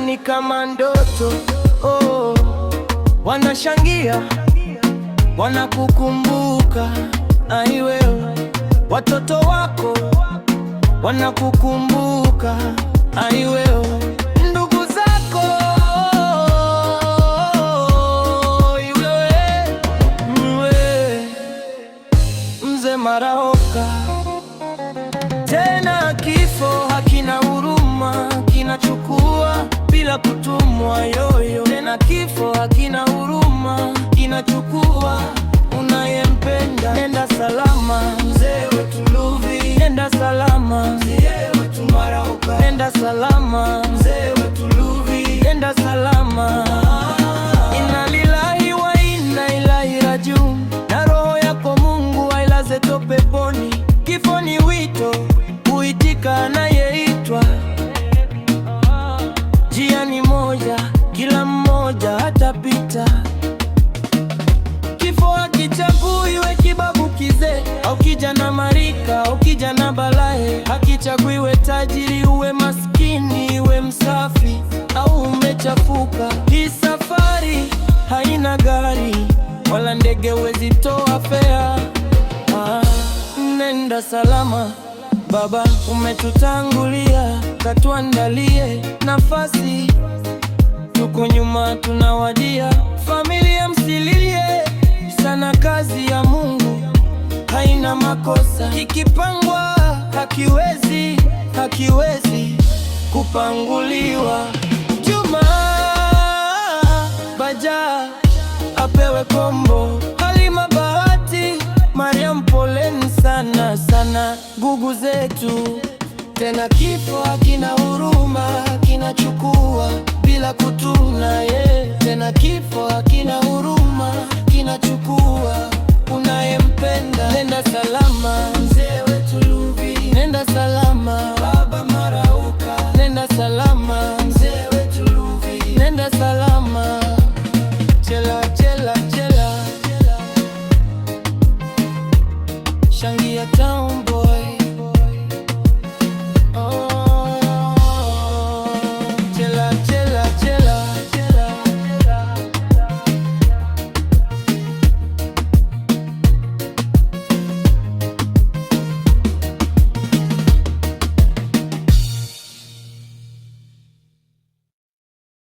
ni kama ndoto. Oh, wanashangia, wanakukumbuka. Ai wewe, watoto wako wanakukumbuka. Ai wewe, ndugu zako. Mzee Maraoka. Tena kifo hakina huruma, kinachukua bila kutumwa. Yoyo, tena kifo hakina huruma, kinachukua unayempenda. Nenda salama mzee wetu Luvi, nenda salama mzee wetu Maraoka, nenda salama mzee wetu Luvi, nenda salama. Inna lillahi wa inna ilaihi rajiun. Na roho yako Mungu ailaze peponi. Kifo ni wito, huitika anayeitwa. Njia ni moja, kila mmoja atapita. Kifo hakichagui iwe kibabu kizee au kijana marika au kijana balahe. Hakichagui iwe tajiri uwe maskini, uwe msafi au umechafuka. Hii safari haina gari wala ndege, huwezi toa fea. Nenda salama baba, umetutangulia, katuandalie nafasi. Tuko nyuma tunawadia, familia msililie sana. Kazi ya Mungu haina makosa, ikipangwa hakiwezi kupanguliwa. Juma Baja apewe kombo, Halima Bahati, Mariam poleni sana sana, gugu zetu. Tena kifo hakina huruma, kinachukua bila kutuna. Tena kifo hakina huruma,